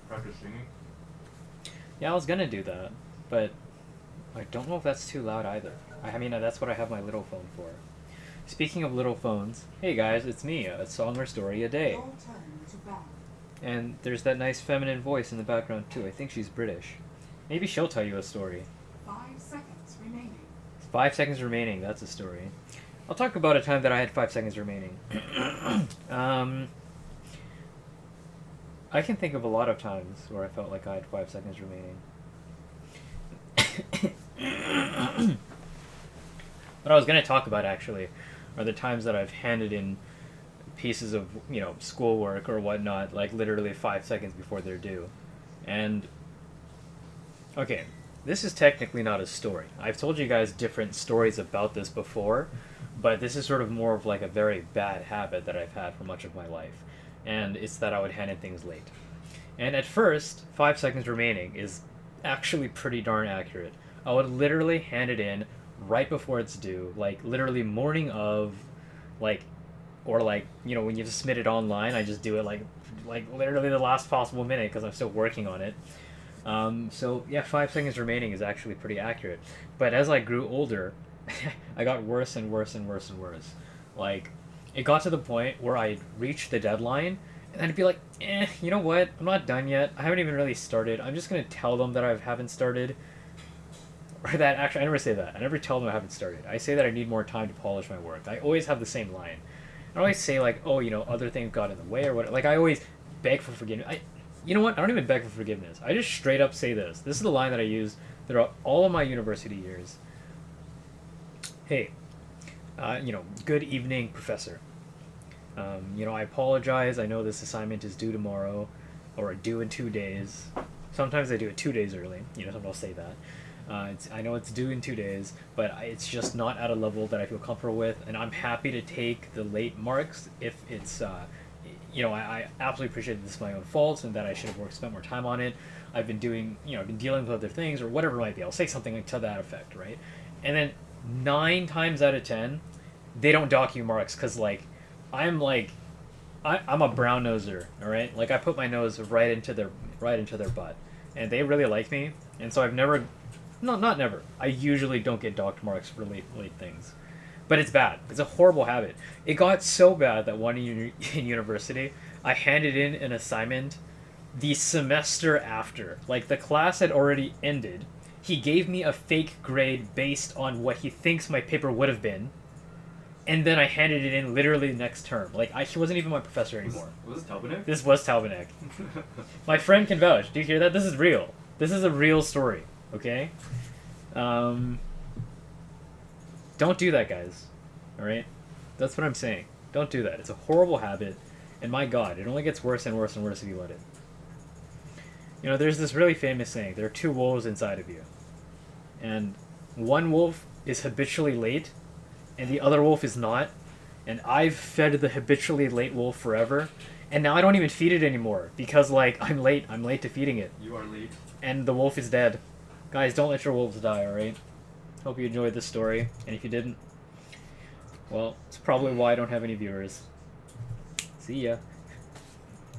Practice singing? Yeah, I was gonna do that, but I don't know if that's too loud either. I mean, that's what I have my little phone for. Speaking of little phones, hey guys, it's me, a song or story a day. Your turn to bow. And there's that nice feminine voice in the background too. I think she's British. Maybe she'll tell you a story. 5 seconds remaining. 5 seconds remaining, that's a story. I'll talk about a time that I had 5 seconds remaining. I can think of a lot of times where I felt like I had 5 seconds remaining. What I was going to talk about actually are the times that I've handed in pieces of, schoolwork or whatnot, like literally 5 seconds before they're due. And, okay, this is technically not a story. I've told you guys different stories about this before, but this is sort of more of like a very bad habit that I've had for much of my life. And it's that I would hand in things late. And at first, 5 seconds remaining is actually pretty darn accurate. I would literally hand it in right before it's due, like literally morning of, like, or like when you submit it online, I just do it like literally the last possible minute because I'm still working on it. So yeah, 5 seconds remaining is actually pretty accurate. But as I grew older, I got worse and worse and worse and worse. Like, it got to the point where I'd reach the deadline, and I'd be like, you know what? I'm not done yet. I haven't even really started. I'm just gonna tell them that I haven't started. Or that, actually, I never say that. I never tell them I haven't started. I say that I need more time to polish my work. I always have the same line. I always say, like, oh, other things got in the way or what. Like, I always beg for forgiveness. You know what? I don't even beg for forgiveness. I just straight up say this. This is the line that I use throughout all of my university years. Hey, good evening, professor. I apologize. I know this assignment is due tomorrow, or due in 2 days. Sometimes I do it 2 days early. Sometimes I'll say that. I know it's due in 2 days, but it's just not at a level that I feel comfortable with, and I'm happy to take the late marks if it's, I absolutely appreciate that this is my own fault and that I should have spent more time on it. I've been doing, been dealing with other things or whatever it might be. I'll say something to that effect, right? And then 9 times out of 10, they don't dock you marks because, I'm I'm a brown noser, all right? Like, I put my nose right into their butt, and they really like me, and so I've never. No, not never. I usually don't get docked marks for late things. But it's bad. It's a horrible habit. It got so bad that in university, I handed in an assignment the semester after. Like, the class had already ended. He gave me a fake grade based on what he thinks my paper would have been. And then I handed it in literally the next term. Like, he wasn't even my professor anymore. Was this Talbanek? This was Talbanek. My friend can vouch. Do you hear that? This is real. This is a real story. Okay? Don't do that, guys. Alright? That's what I'm saying. Don't do that. It's a horrible habit, and my god, it only gets worse and worse and worse if you let it. There's this really famous saying, there are two wolves inside of you. And one wolf is habitually late, and the other wolf is not. And I've fed the habitually late wolf forever, and now I don't even feed it anymore, because, I'm late to feeding it. You are late. And the wolf is dead. Guys, don't let your wolves die, alright? Hope you enjoyed this story, and if you didn't, well, it's probably why I don't have any viewers. See ya.